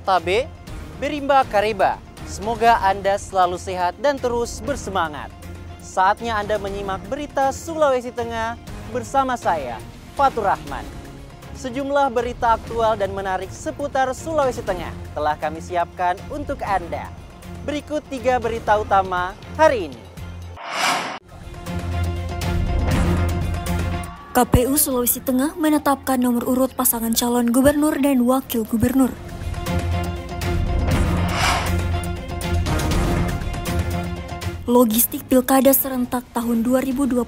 Tabe, Berimba Kariba. Semoga Anda selalu sehat dan terus bersemangat. Saatnya Anda menyimak berita Sulawesi Tengah bersama saya, Fatur Rahman. Sejumlah berita aktual dan menarik seputar Sulawesi Tengah telah kami siapkan untuk Anda. Berikut 3 berita utama hari ini. KPU Sulawesi Tengah menetapkan nomor urut pasangan calon gubernur dan wakil gubernur. Logistik Pilkada serentak tahun 2024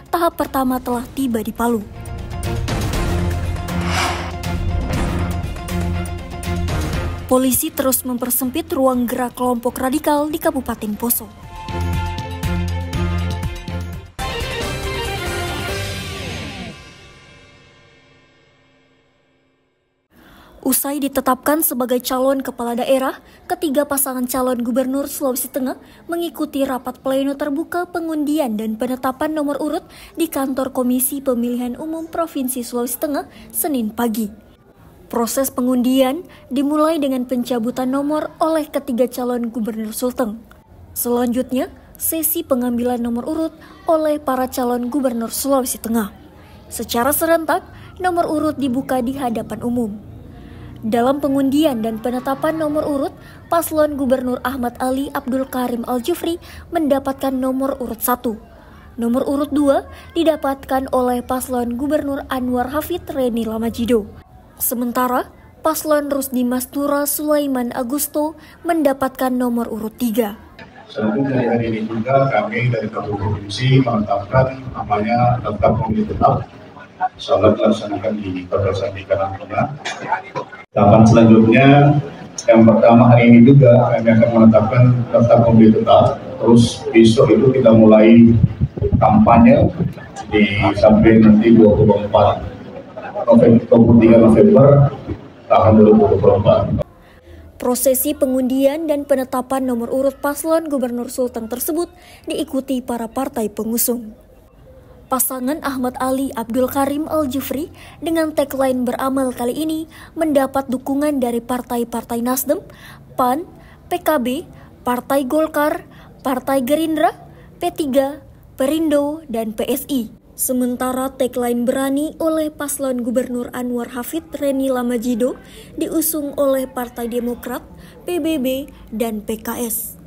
tahap pertama telah tiba di Palu. Polisi terus mempersempit ruang gerak kelompok radikal di Kabupaten Poso. Usai ditetapkan sebagai calon kepala daerah, ketiga pasangan calon gubernur Sulawesi Tengah mengikuti rapat pleno terbuka pengundian dan penetapan nomor urut di kantor Komisi Pemilihan Umum Provinsi Sulawesi Tengah Senin pagi. Proses pengundian dimulai dengan pencabutan nomor oleh ketiga calon gubernur Sulteng. Selanjutnya, sesi pengambilan nomor urut oleh para calon gubernur Sulawesi Tengah. Secara serentak, nomor urut dibuka di hadapan umum. Dalam pengundian dan penetapan nomor urut, paslon Gubernur Ahmad Ali Abdul Karim Al-Jufri mendapatkan nomor urut 1. Nomor urut 2 didapatkan oleh paslon Gubernur Anwar Hafid Reni Lamajido. Sementara, paslon Rusdi Mastura Sulaiman Agusto mendapatkan nomor urut 3. Selanjutnya hari ini juga kami dari KPU Provinsi menetapkan namanya daftar pemilih tetap. Salat dilaksanakan di Kabupaten Karantina. Tahapan selanjutnya, yang pertama hari ini juga kami akan menetapkan daftar pemilih tetap. Terus besok itu kita mulai kampanye sampai nanti 23 November tahun 2024. Prosesi pengundian dan penetapan nomor urut paslon Gubernur Sulteng tersebut diikuti para partai pengusung. Pasangan Ahmad Ali Abdul Karim Al-Jufri dengan tagline beramal kali ini mendapat dukungan dari partai-partai Nasdem, PAN, PKB, Partai Golkar, Partai Gerindra, P3, Perindo, dan PSI. Sementara tagline berani oleh paslon Gubernur Anwar Hafid Reni Lamajido diusung oleh Partai Demokrat, PBB, dan PKS.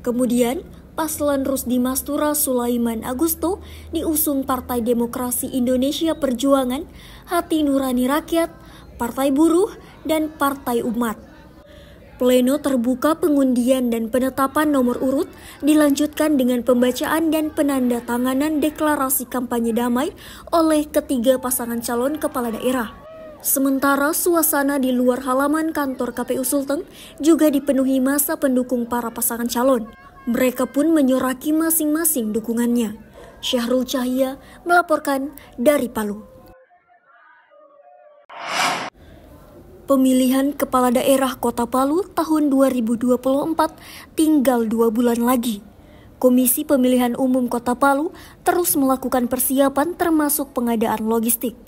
Kemudian, paslon Rusdi Mastura Sulaiman Agusto diusung Partai Demokrasi Indonesia Perjuangan, Hati Nurani Rakyat, Partai Buruh, dan Partai Umat. Pleno terbuka pengundian dan penetapan nomor urut dilanjutkan dengan pembacaan dan penandatanganan deklarasi kampanye damai oleh ketiga pasangan calon kepala daerah. Sementara suasana di luar halaman kantor KPU Sulteng juga dipenuhi massa pendukung para pasangan calon. Mereka pun menyoraki masing-masing dukungannya. Syahrul Cahya melaporkan dari Palu. Pemilihan Kepala Daerah Kota Palu tahun 2024 tinggal 2 bulan lagi. Komisi Pemilihan Umum Kota Palu terus melakukan persiapan termasuk pengadaan logistik.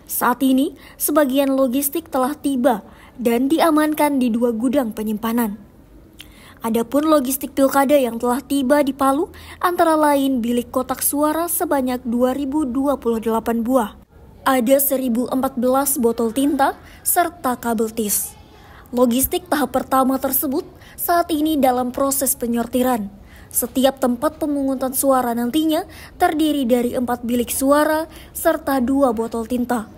Saat ini, sebagian logistik telah tiba dan diamankan di 2 gudang penyimpanan. Adapun logistik pilkada yang telah tiba di Palu antara lain bilik kotak suara sebanyak 2.028 buah. Ada 1.014 botol tinta serta kabel tis. Logistik tahap pertama tersebut saat ini dalam proses penyortiran. Setiap tempat pemungutan suara nantinya terdiri dari 4 bilik suara serta 2 botol tinta.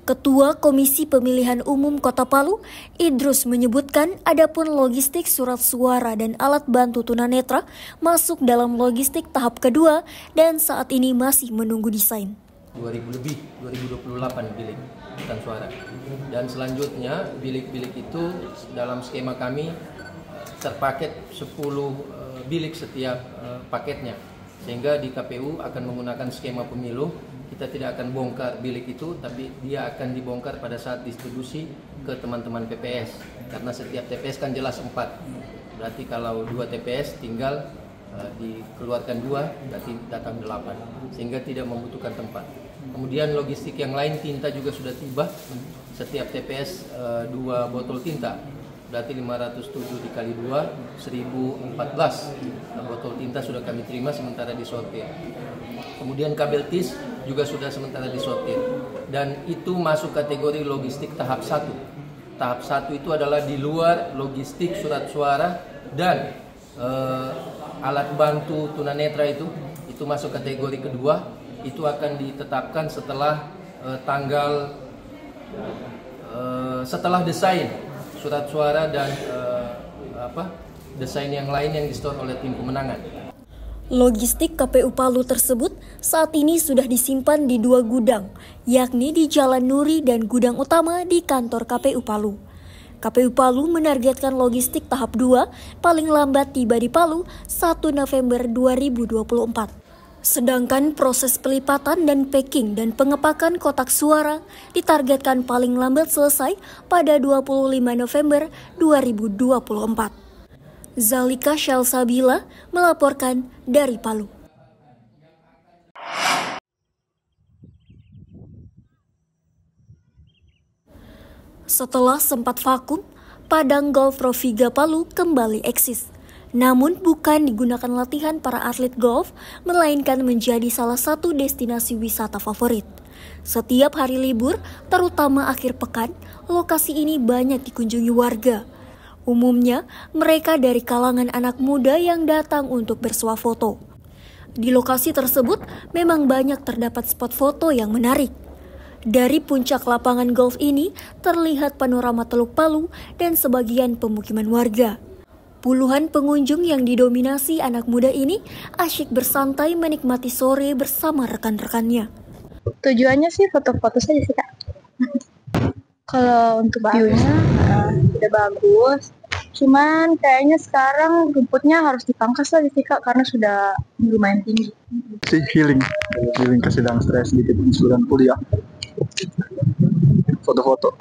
Ketua Komisi Pemilihan Umum Kota Palu, Idrus menyebutkan adapun logistik surat suara dan alat bantu tunanetra masuk dalam logistik tahap kedua dan saat ini masih menunggu desain. 2000 lebih, 2028 bilik dan suara. Dan selanjutnya bilik-bilik itu dalam skema kami terpaket 10 bilik setiap paketnya. Sehingga di KPU akan menggunakan skema pemilu. Kita tidak akan bongkar bilik itu, tapi dia akan dibongkar pada saat distribusi ke teman-teman TPS. Karena setiap TPS kan jelas 4. Berarti kalau 2 TPS tinggal dikeluarkan 2, berarti datang 8, sehingga tidak membutuhkan tempat. Kemudian logistik yang lain, tinta juga sudah tiba. Setiap TPS 2 botol tinta, berarti 507 dikali 2, 1014 botol tinta sudah kami terima sementara disortir. Kemudian kabel TIS juga sudah sementara disortir. Dan itu masuk kategori logistik tahap 1. Tahap 1 itu adalah di luar logistik surat suara dan alat bantu tunanetra itu masuk kategori kedua. Itu akan ditetapkan setelah setelah desain surat suara dan desain yang lain yang disetor oleh tim pemenangan. Logistik KPU Palu tersebut saat ini sudah disimpan di 2 gudang, yakni di Jalan Nuri dan gudang utama di kantor KPU Palu. KPU Palu menargetkan logistik tahap 2 paling lambat tiba di Palu 1 November 2024. Sedangkan proses pelipatan dan packing dan pengepakan kotak suara ditargetkan paling lambat selesai pada 25 November 2024. Zalika Syalsabila melaporkan dari Palu. Setelah sempat vakum, Padang Golf Roviga Palu kembali eksis. Namun bukan digunakan latihan para atlet golf, melainkan menjadi salah satu destinasi wisata favorit. Setiap hari libur, terutama akhir pekan, lokasi ini banyak dikunjungi warga. Umumnya, mereka dari kalangan anak muda yang datang untuk bersuah foto. Di lokasi tersebut, memang banyak terdapat spot foto yang menarik. Dari puncak lapangan golf ini, terlihat panorama Teluk Palu dan sebagian pemukiman warga. Puluhan pengunjung yang didominasi anak muda ini asyik bersantai menikmati sore bersama rekan-rekannya. Tujuannya sih foto-foto saja sih, Kak. Kalau untuk view-nya udah bagus. Cuman kayaknya sekarang rumputnya harus dipangkas lagi sih, Kak, karena sudah lumayan tinggi. Si healing kasih sedang stres sedikit sudah kuliah. Foto-foto.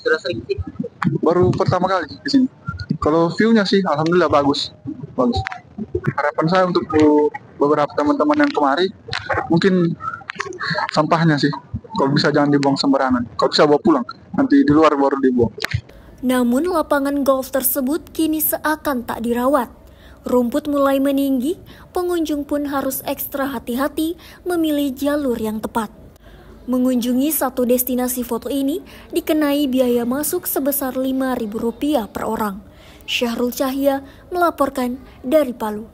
Sudah sering sih? Baru pertama kali di sini. Kalau view-nya sih alhamdulillah bagus. Harapan saya untuk beberapa teman-teman yang kemari, mungkin sampahnya sih kalau bisa jangan dibuang sembarangan. Kalau bisa bawa pulang, nanti di luar baru dibuang. Namun lapangan golf tersebut kini seakan tak dirawat. Rumput mulai meninggi, pengunjung pun harus ekstra hati-hati memilih jalur yang tepat. Mengunjungi satu destinasi foto ini dikenai biaya masuk sebesar Rp5.000 per orang. Syahrul Cahya melaporkan dari Palu.